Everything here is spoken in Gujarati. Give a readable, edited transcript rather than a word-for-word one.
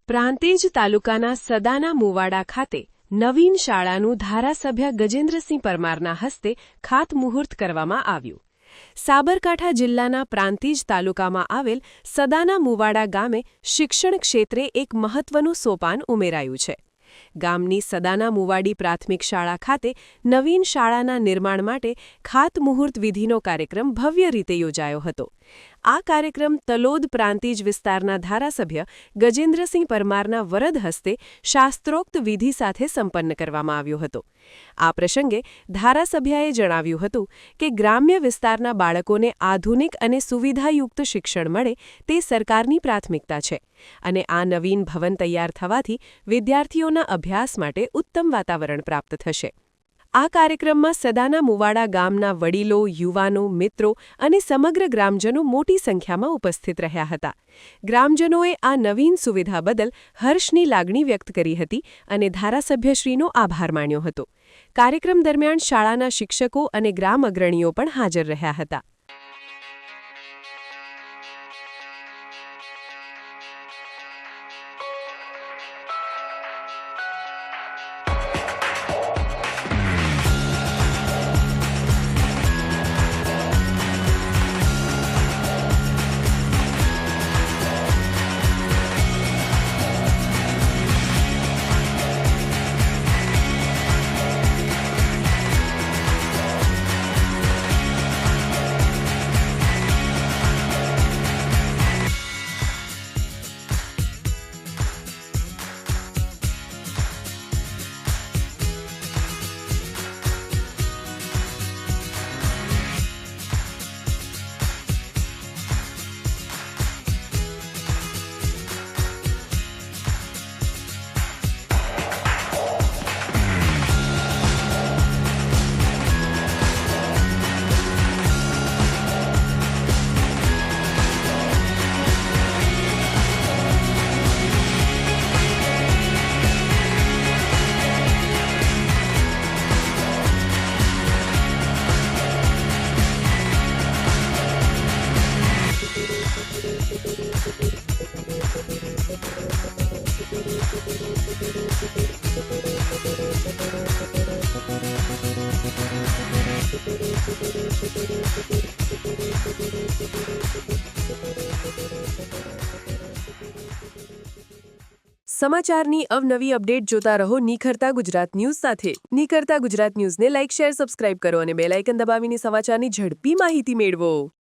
પ્રાંતિજ તાલુકાના સદાના મુવાડા ખાતે નવીન શાળાનું ધારાસભ્ય ગજેન્દ્રસિંહ પરમારના હસ્તે ખાતમુહૂર્ત કરવામાં આવ્યું. સાબરકાંઠા જિલ્લાના પ્રાંતિજ તાલુકામાં આવેલ સદાના મુવાડા ગામે શિક્ષણ ક્ષેત્રે એક મહત્વનું સોપાન ઉમેરાયું છે. ગામની સદાના મુવાડી પ્રાથમિક શાળા ખાતે નવીન શાળાના નિર્માણ માટે ખાતમુહૂર્ત વિધિનો કાર્યક્રમ ભવ્ય રીતે યોજાયો હતો. આ કાર્યક્રમ તલોદ પ્રાંતિજ વિસ્તારના ધારાસભ્ય ગજેન્દ્રસિંહ પરમારના વરદ હસ્તે શાસ્ત્રોક્ત વિધિ સાથે સંપન્ન કરવામાં આવ્યો હતો. આ પ્રસંગે ધારાસભ્યએ જણાવ્યું હતું કે ગ્રામ્ય વિસ્તારના બાળકોને આધુનિક અને સુવિધાયુક્ત શિક્ષણ મળે તે સરકારની પ્રાથમિકતા છે અને આ નવીન ભવન તૈયાર થવાથી વિદ્યાર્થીઓના અભ્યાસ માટે ઉત્તમ વાતાવરણ પ્રાપ્ત થશે. આ કાર્યક્રમમાં સદાના મુવાડા ગામના વડીલો, યુવાનો, મિત્રો અને સમગ્ર ગ્રામજનો મોટી સંખ્યામાં ઉપસ્થિત રહ્યા હતા. ગ્રામજનોએ આ નવીન સુવિધા બદલ હર્ષની લાગણી વ્યક્ત કરી હતી અને ધારાસભ્યશ્રીનો આભાર માન્યો હતો. કાર્યક્રમ દરમિયાન શાળાના શિક્ષકો અને ગ્રામ અગ્રણીઓ પણ હાજર રહ્યા હતા. સમાચારની અવનવી અપડેટ જોતા રહો નિખરતા ગુજરાત ન્યૂઝ સાથે. નિખરતા ગુજરાત ન્યૂઝને લાઇક, શેર, સબસ્ક્રાઇબ કરો અને બેલ આઇકન દબાવીને સમાચારની ઝડપી માહિતી મેળવો.